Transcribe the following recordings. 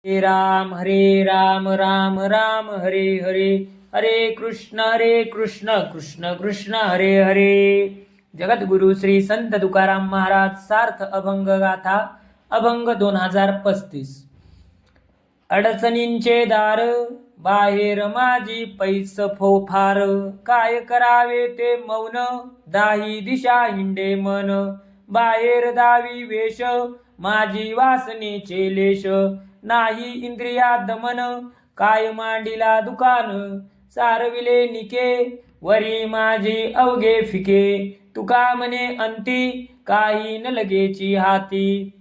हरे राम राम राम हरे हरे, हरे कृष्ण कृष्ण कृष्ण हरे हरे. जगद्गुरु श्री संत तुकाराम महाराज सार्थ अभंग गाथा अभंग 2035. अडचणींचे दार बाहेर माझी पैस फोफार, काय करावे ते मौन दाही दिशा हिंडे मन, बाहेर दावी वेश माझी वासनेचे लेश, नाही इंद्रिया दमन काय मांडिला दुकान, सारविले निके वरी माझे अवघे फिके, तुका म्हणे अंती काही न लगेची हाती.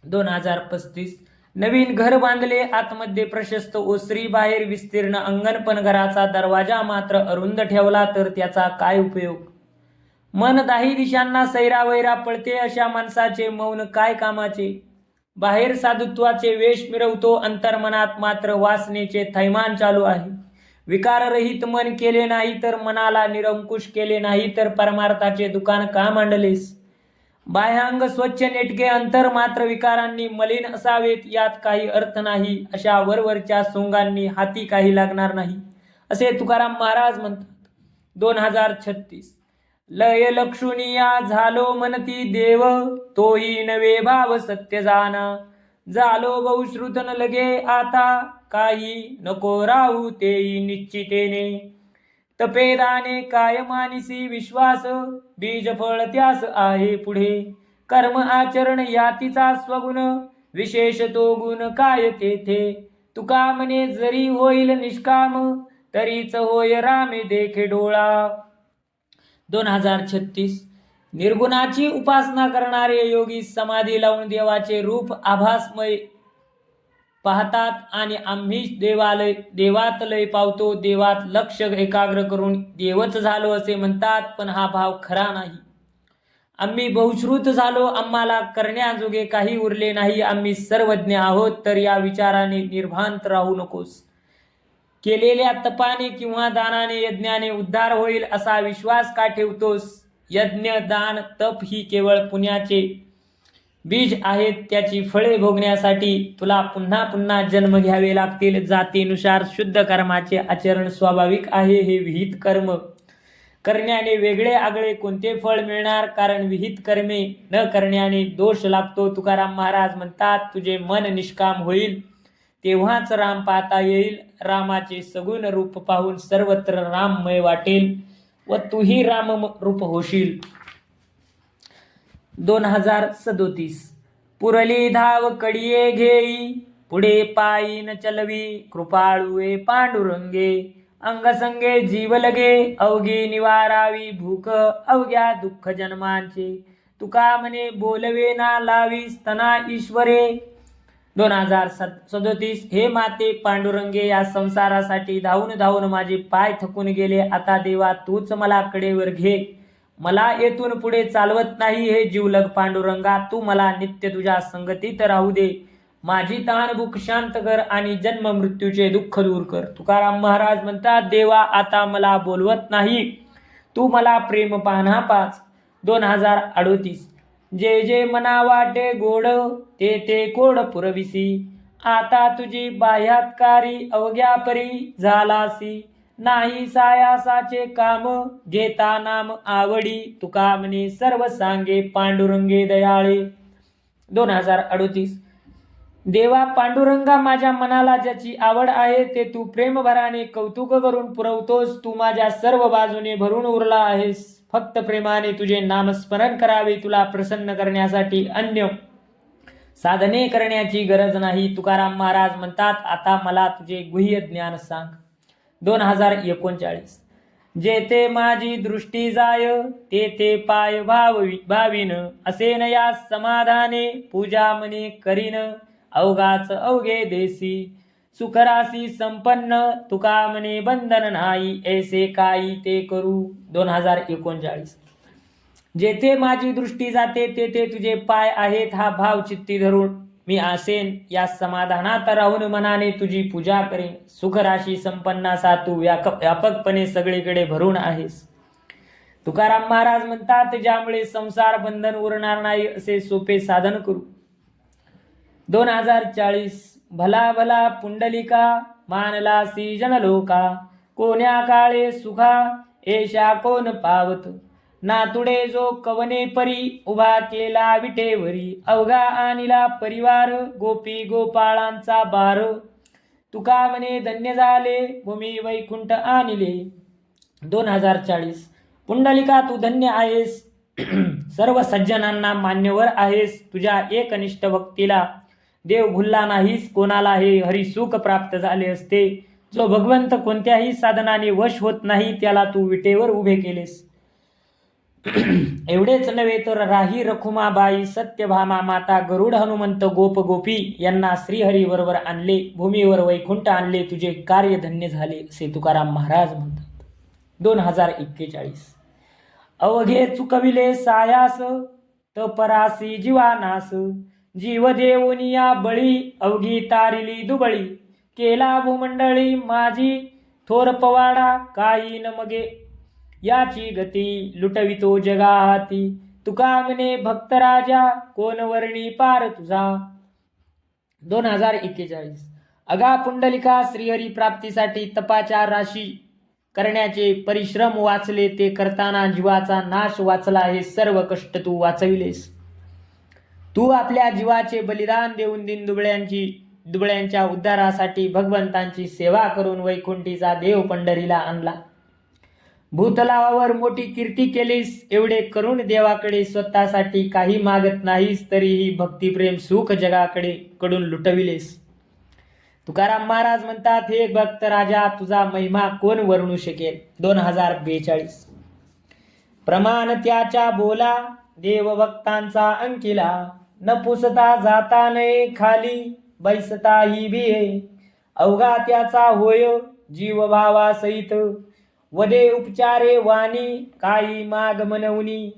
2035. नवीन घर बांधले आतमध्ये प्रशस्त ओसरी, बाहेर विस्तीर्ण अंगण, पण घराचा दरवाजा मात्र अरुंद ठेवला तर त्याचा काय उपयोग. मन दाही दिशांना सैरावैरा पळते, अशा माणसाचे मौन काय कामाचे. बाहेर साधुत्वाचे वेश मिरवतो, अंतर्मनात मात्र वासनेचे थैमान चालू आहे. विकाररहित मन केले नाही तर, मनाला निरंकुश केले नाही तर, परमार्थाचे दुकान का मांडलेस. बाह्यांग स्वच्छ नेटके, अंतर मात्र विकारांनी मलिन असावेत, यात काही अर्थ नाही. अशा वरवरच्या सोंगांनी हाती काही लागणार नाही, असे तुकाराम महाराज म्हणतात. 2036. लय लक्षुनिया झालो म्हणती देव, तोही नवे भाव सत्य जाना, झालो बहुश्रुत न लगे आता, काही नको राहू तेही निश्चितेने, तपेदाने काय मानिसी विश्वास, बीज फळ त्यास आहे पुढे, कर्म आचरण यातीचा स्वगुण, विशेष तो गुण काय तेथे, तुका म्हणे जरी होईल निष्काम, तरीच होय रामे देखे डोळा. 2036. निर्गुणाची उपासना करणारे योगी समाधी लावून देवाचे रूप आभासमय पाहतात आणि आम्ही देवात लय पावतो, देवात लक्ष एकाग्र करून देवच झालो असे म्हणतात, पण हा भाव खरा नाही. आम्ही बहुश्रुत झालो, आम्हाला करण्याजोगे काही उरले नाही, आम्ही सर्वज्ञ आहोत, तर या विचाराने निर्भांत राहू नकोस. केलेल्या तपाने किंवा दानाने यज्ञाने उद्धार होईल असा विश्वास का ठेवतोस. यज्ञ दान तप ही केवळ पुण्याचे बीज आहेत, त्याची फळे भोगण्यासाठी तुला पुन्हा पुन्हा जन्म घ्यावे लागतील. जातीनुसार शुद्ध कर्माचे आचरण स्वाभाविक आहे. हे विहित कर्म करण्याने वेगळे आगळे कोणते फळ मिळणार, कारण विहित कर्मे न करण्याने दोष लागतो. तुकाराम महाराज म्हणतात, तुझे मन निष्काम होईल तेव्हाच राम पाहता येईल. रामाचे सगुण रूप पाहून सर्वत्र राममय वाटेल व तूही राम रूप होशील. 2037. पुरली धाव कडिये घेई, पुढे पायी न चलवी, कृपाळुए पांडुरंगे, अंगसंगे जीव लगे, अवघी निवारावी भूक अवघ्या दुःख जन्मांचे, तुका म्हणे बोलवे ना लावी तना ईश्वरे. 2037. हे माते पांडुरंगे, या संसारासाठी धावून धावून माझे पाय थकून गेले. आता देवा तूच मला कडेवर घे, मला येथून पुढे चालवत नाही. हे जीवलग पांडुरंगा, तू मला नित्य तुझ्या संगतीत राहू दे. माझी तहानभूक शांत कर आणि जन्म मृत्यूचे दुःख दूर कर. तुकाराम महाराज म्हणतात, देवा आता मला बोलवत नाही, तू मला प्रेम पाहना पाच. 2038. जे जे मना वाटे गोड, ते ते कोड पुरविसी, आता तुझी बाह्यातकारी अवघ्या परी झालासी, नाही सायासाचे काम घेता नाम आवडी, तुका म्हणे सर्व सांगे पांडुरंगे दयाळे. 2038. देवा पांडुरंगा, माझ्या मनाला ज्याची आवड आहे ते तू प्रेमभराने कौतुक करून पुरवतोस. तू माझ्या सर्व बाजूने भरून उरला आहेस. फक्त प्रेमाने तुझे नामस्मरण करावे. तुला प्रसन्न करण्यासाठी अन्य साधने करण्याची गरज नाही. तुकाराम महाराज म्हणतात, आता मला तुझे गुह्य ज्ञान सांग. 2039. जेथे माझी दृष्टी जाय, तेथे पाय भाविन, असे न या समाधाने, पूजा मने करीन, अवघाच अवघे देसी, सुखरासी संपन्न, तुका म्हणे बंधन नाही, ऐसे काही ते करू. 2039. जेथे माझी दृष्टी जाते तेथे तुझे पाय आहेत, हा भाव चित्ती धरून मी आसेन. या समाधानात राहून मनाने तुझी पूजा करेन. सुखराशी संपन्नासा तू व्यापकपणे सगळीकडे भरून आहेस. तुकाराम महाराज म्हणतात, ज्यामुळे संसार बंधन उरणार नाही असे सोपे साधन करू. 2040. भला भला पुंडलिका मानलासी जनलोका, कोण्या काळे सुखा एशा कोण पावत, नातुडे जो कवने परी उभा केला विटेवरी, अवघा आणिला परिवार गोपी गोपाळांचा बार, तुका म्हणे धन्य झाले भूमी वैकुंठ आणिले. 2040. पुंडलिका तू धन्य आहेस, सर्व सज्जनांना मान्यवर आहेस. तुझ्या एकनिष्ठ भक्तीला देव भुलला नाहीस. कोणाला हे हरिसुख प्राप्त झाले असते. जो भगवंत कोणत्याही साधनाने वश होत नाही त्याला तू विटेवर उभे केलेस. एवढेच नव्हे तर राही रखुमाबाई, सत्यभामा माता, गरुड, हनुमंत, गोप गोपी यांना श्रीहरी बरोबर आणले, भूमीवर वैकुंठ आणले. तुझे कार्य धन्य झाले असे तुकाराम महाराज म्हणतात. 2041. अवघे चुकविले सायास तपरासी जीवानास, जीव देऊनिया बळी अवघी तारिली दुबळी, केला भूमंडळी माझी थोर पवाडा, काही न मगे याची गती लुटवितो जगा हाती, तुका म्हणे भक्त राजा कोण वर्णी पार तुझा. 2041. अगा पुंडलिका, श्रीहरी प्राप्तीसाठी तपाच्या राशी करण्याचे परिश्रम वाचले, ते करताना जीवाचा नाश वाचला. हे सर्व कष्ट तू वाचविलेस. तू आपल्या जीवाचे बलिदान देऊन दुबळ्यांच्या उद्धारासाठी भगवंतांची सेवा करून वैकुंठीचा देव पंढरीला आणला. भूतलावावर मोठी कीर्ती केलीस. एवढे करून देवाकडे स्वतःसाठी काही मागत नाहीस, तरीही भक्तिप्रेम सुख कडून लुटविलेस. तुकाराम महाराज म्हणतात, हे भक्त राजा तुझा महिमा कोण वर्णू शकेल. 2042. प्रमाण त्याच्या बोला देवभक्तांचा अंकिला, न पुसता जाता नये खाली बैसता ही बिये, अवघा त्याचा होय जीव भावा सहित, वदे उपचारे वाणी काही माग मनवनी,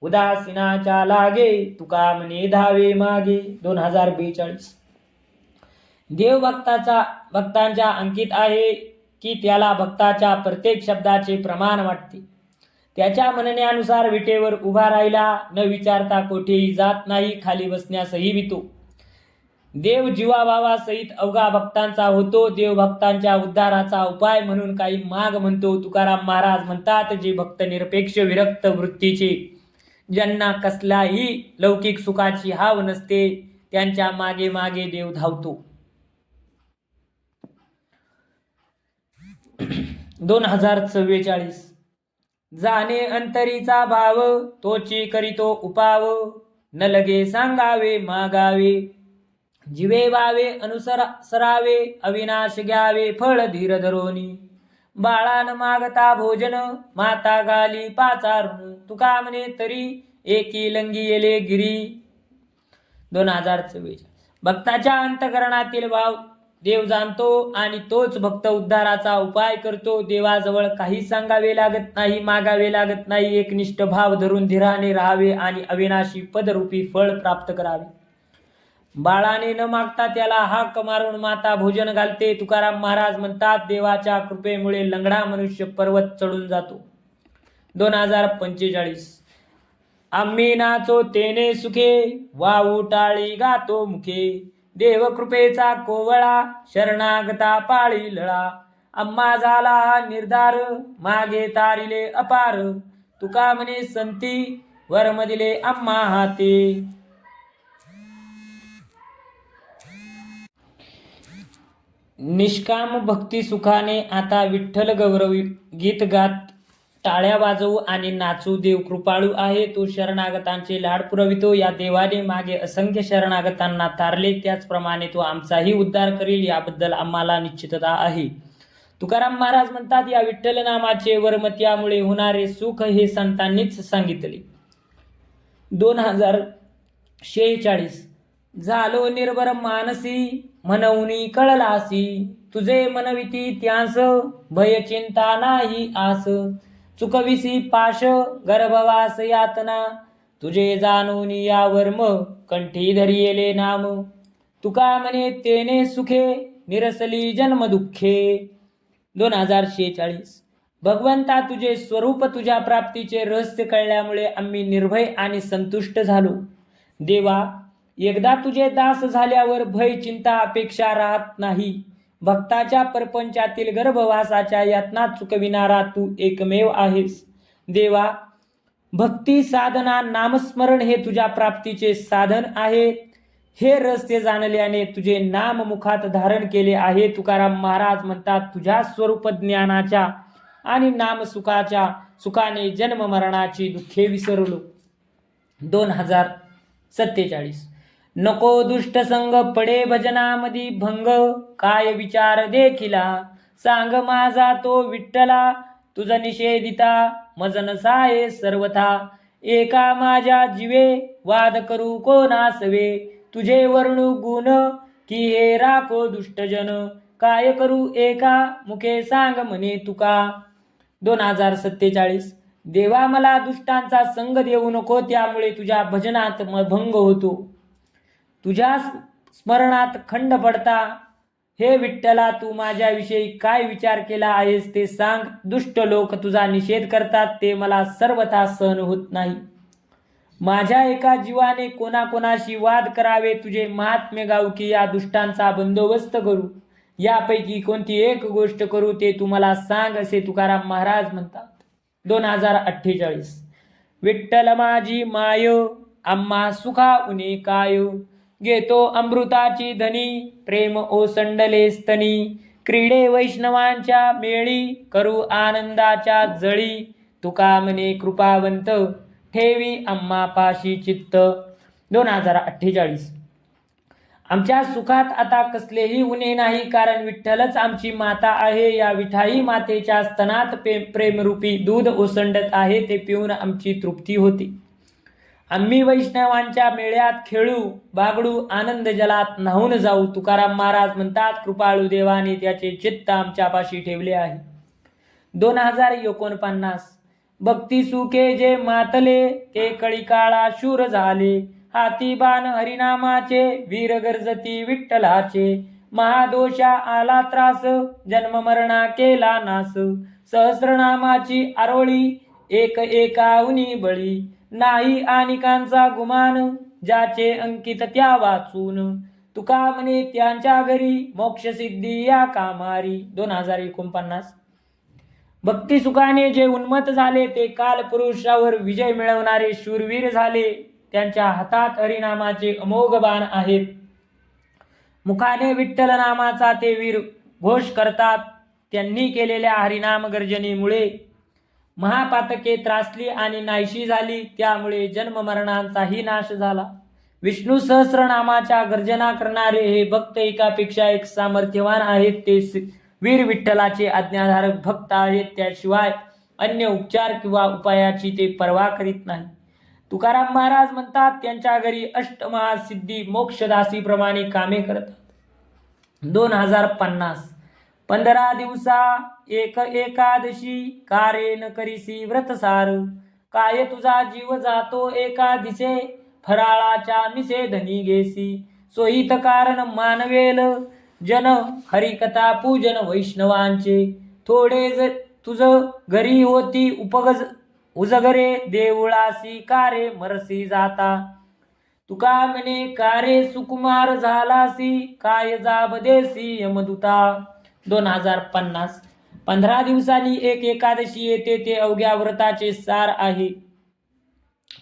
उदासीनाच्या लागे तुका म्हणे धावे मागे. 2042. देव भक्तांच्या अंकित आहे की त्याला भक्ताच्या प्रत्येक शब्दाचे प्रमाण वाटते. त्याच्या म्हणण्यानुसार विटेवर उभा राहिला, न विचारता कोठेही जात नाही, खाली बसण्यासही भीतो. देव जीवाभावासहित अवघा भक्तांचा होतो. देव भक्तांच्या उद्धाराचा उपाय म्हणून काही माग म्हणतो. तुकाराम महाराज म्हणतात, जे भक्त निरपेक्ष विरक्त वृत्तीचे, ज्यांना कसलाही लौकिक सुखाची हाव नसते, त्यांच्या मागे मागे देव धावतो. 2044. जाणे अंतरीचा भाव तोची करीतो उपाव, न लगे सांगावे मागावे, जीवे भावे अनुसरावे, अविनाश घ्यावे फळ धीर धरोनी, बाळान मागता भोजन माता गाली पाचारून, तुका म्हणे तरी एकी लंगी येले गिरी. 2044. भक्ताच्या अंतकरणातील भाव देव जाणतो आणि तोच भक्त उद्धाराचा उपाय करतो. देवाजवळ काही सांगावे लागत नाही, मागावे लागत नाही. एकनिष्ठ भाव धरून धीराने राहावे आणि अविनाशी पदरूपी फळ प्राप्त करावे. बाळाने न मागता त्याला हाक मारून माता भोजन घालते. तुकाराम महाराज म्हणतात, देवाच्या कृपेमुळे लंगडा मनुष्य पर्वत चढून जातो. 2045. आम्ही नाचो तेने सुखे वाऊ टाळी गातो मुखे, देव कृपेचा कोवळा शरणागता पाळी लळा, आम्हा झाला निर्धार मागे तारिले अपार, तुका म्हणे संती वर्म दिले आम्हा हाते. निष्काम भक्ती सुखाने आता विठ्ठल गौरव गीत गात टाळ्या वाजवू आणि नाचू. देव कृपाळू आहे, तो शरणागतांचे लाड पुरवितो. या देवाने मागे असंख्य शरणागतांना तारले, त्याचप्रमाणे तो आमचाही उद्धार करील याबद्दल आम्हाला निश्चितता आहे. तुकाराम महाराज म्हणतात, या विठ्ठल नामाचे वर्म त्यामुळे होणारे सुख हे संतांनीच सांगितले. 2046. झालो निर्भर मानसी म्हणूनी कळलासी, तुझे मनविती त्यांस भय चिंता नाही आस, चुकविसी पाश गर्भवास यातना, तुझे जाणून या वर्म कंठी धरियेले नाम, तुका म्हणे तेने सुखे निरसली जन्म दुःखे. 2046. भगवंता तुझे स्वरूप, तुझ्या प्राप्तीचे रहस्य कळल्यामुळे आम्ही निर्भय आणि संतुष्ट झालो. देवा, एकदा तुझे दास झाल्यावर भय चिंता अपेक्षा राहत नाही. भक्ताच्या परपंचातील गर्भवासाच्या यातना चुकविणारा तू एकमेव आहेस. देवा, भक्ती साधना नामस्मरण हे तुझ्या प्राप्तीचे साधन आहे. हे रहस्य जाणल्याने तुझे नाम मुखात धारण केले आहे. तुकाराम महाराज म्हणतात, तुझ्या स्वरूप ज्ञानाच्या आणि नाम सुखाने जन्म मरणाची दुःखे विसरलो. 2047. नको दुष्ट संग पडे भजनामधी भंग, काय विचार देखिला सांग माझा तो विठ्ठला. तुझ निषेधिता मज नसाये सर्वथा, एका माझ्या जीवे वाद करू कोणासवे. तुझे वर्णू गुण की हे राखो दुष्टजन, काय करू एका मुखे सांग म्हणे तुका. 2047. देवा, मला दुष्टांचा संग देऊ नको, त्यामुळे तुझ्या भजनात भंग होतो, तुझ्या स्मरणात खंड पडता. हे विठ्ठला, तू माझ्याविषयी काय विचार केला आहेस ते सांग. दुष्ट लोक तुझा निषेध करतात, ते मला सर्वथा सहन होत नाही. माझ्या एका जीवाने कोणाकोणाशी वाद करावे, तुझे महात्म्य गाऊ की या दुष्टांचा बंदोबस्त करू. यापैकी कोणती एक गोष्ट करू ते तू मला सांग, असे तुकाराम महाराज म्हणतात. 2048. विठ्ठल माझी माय, आम्हा सुखा उने काय. घेतो अमृताची धनी, प्रेम ओसंडले स्तनी. क्रीडे वैष्णवांच्या मेळी, करू आनंदाच्या जळी. तुका म्हणे कृपावंत, ठेवी आम्हा पाशी चित्त. 2048. आमच्या सुखात आता कसलेही उणे नाही, कारण विठ्ठलच आमची माता आहे. या विठाई मातेच्या स्तनात प्रेमरूपी दूध ओसंडत आहे, ते पिऊन आमची तृप्ती होते. आम्ही वैष्णवांच्या मेळ्यात खेळू बागडू, आनंद जलात न्हावून जाऊ. तुकाराम महाराज म्हणतात, कृपाळू देवाने त्याचे चित्त आमच्यापाशी ठेवले आहे. 2049. भक्ती सुखे जे मातले, ते कळी काळा शूर झाले. हाती बाण हरिनामाचे, वीर गर्जती विठ्ठलाचे. महादोषा आला त्रास, जन्म मरणा केला नास. सहस्रनामाची आरोळी, एक एकाहुनी बळी. नाही अनेकांचा गुमान, ज्याचे अंकित त्या वाचून. तुका म्हणे त्यांच्या घरी, मोक्ष सिद्धी या कामारी. 2049. भक्ती सुखाने जे उन्मत्त झाले, ते काल पुरुषावर विजय मिळवणारे शूरवीर झाले. त्यांच्या हातात हरिनामाचे अमोघ बाण आहेत. मुखाने विठ्ठल नामाचा ते वीर घोष करतात. त्यांनी केलेल्या हरिनाम गर्जनेमुळे महापातके त्रासली आणि नाहीशी झाली. त्यामुळे जन्म मरणांचाही नाश झाला. विष्णू सहस्रनामाच्या गर्जना करणारे हे भक्त एकापेक्षा एक सामर्थ्यवान आहेत. ते वीर विठ्ठलाचे आज्ञाधारक भक्त आहेत. त्याशिवाय अन्य उपचार किंवा उपायाची ते पर्वा करीत नाही. तुकाराम महाराज म्हणतात, त्यांच्या घरी अष्टमहासिद्धी मोक्षदासीप्रमाणे कामे करतात. 2050. 15 दिवसा एक एकादशी, कारे न करीसी व्रतसार. काय तुझा जीव जातो एका दिसे, फराळाच्या मिसे धनी घेसी. सोहित कारण मानवेल जन, हरिकथा पूजन वैष्णवांचे. थोडे तुझ घरी होती उपगज, उजगरे देऊळासी कारे मरसी जाता. तुका म्हणे कारे सुकुमार झालासी, काय जाब देसी यमदूता. 2050. 15 दिवसांनी एक एकादशी येते, ते अवघ्या व्रताचे सार आहे.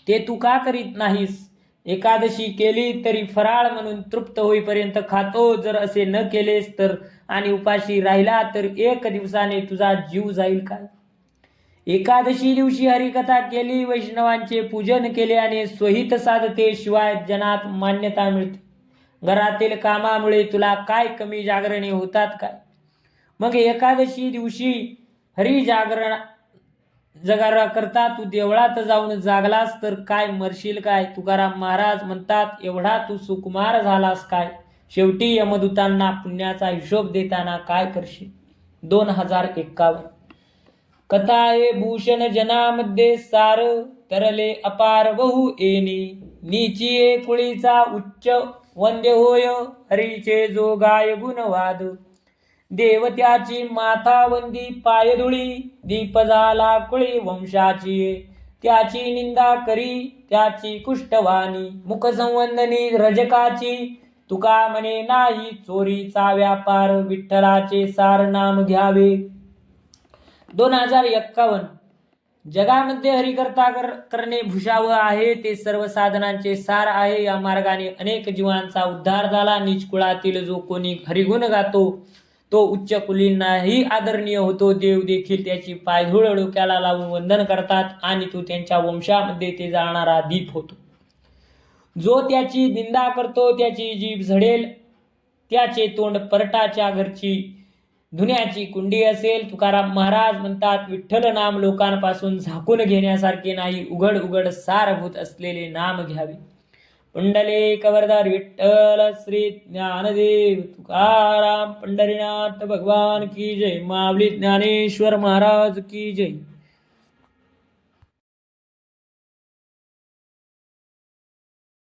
ते तू का करीत नाहीस? एकादशी केली तरी फराळ म्हणून तृप्त होईपर्यंत खातो. जर असे न केलेस तर आणि उपाशी राहिला तर 1 दिवसाने तुझा जीव जाईल काय? एकादशी दिवशी हरिकथा केली, वैष्णवांचे पूजन केले आणि स्वहित साधते, शिवाय जनात मान्यता मिळते. घरातील कामामुळे तुला काय कमी जागरणे होतात काय? मग एकादशी दिवशी हरी जागरा करता तू देवळात जाऊन जागलास तर काय मरशील काय? तुकाराम महाराज म्हणतात, एवढा तू सुकुमार झालास काय? शेवटी यमदूतांना पुण्याचा हिशोब देताना काय करशील? 2051. कथाये भूषण जनामध्ये सार, तरले अपार बहु येणी. नीचिये कुळीचा उच्च वंद्य होय, हरीचे जो गाय गुणवाद. देवत्याची माथा वंदी पायधुळी, दीप झाला कुळी वंशाची. त्याची निंदा करी त्याची कुष्ठवाणी, मुखसंवंदनी रजकाची, तुका म्हणे नाही चोरीचा व्यापार, विठ्ठलाचे सार नाम घ्यावे. 2051 जगामध्ये हरिकर्ता करणे भूषावह आहे, ते सर्व साधनांचे सार आहे. या मार्गाने अनेक जीवांचा उद्धार झाला. नीच कुळातील जो कोणी हरिगुण गातो तो उच्च कुलींनाही आदरणीय होतो. देव देखील त्याची पायधूळ डोक्याला लावून वंदन करतात आणि तो त्यांच्या वंशामध्ये ते जाळणारा दीप होतो. जो त्याची निंदा करतो त्याची जीभ झडेल, त्याचे तोंड परटाच्या घरची धुण्याची कुंडी असेल. तुकाराम महाराज म्हणतात, विठ्ठल नाम लोकांपासून झाकून घेण्यासारखे नाही, उघड उघड सारभूत असलेले नाम घ्यावे. पुंडलिक वरदार विठ्ठल श्री ज्ञानदेव तुकाराम पंढरीनाथ भगवान की जय. माऊली ज्ञानेश्वर महाराज की जय.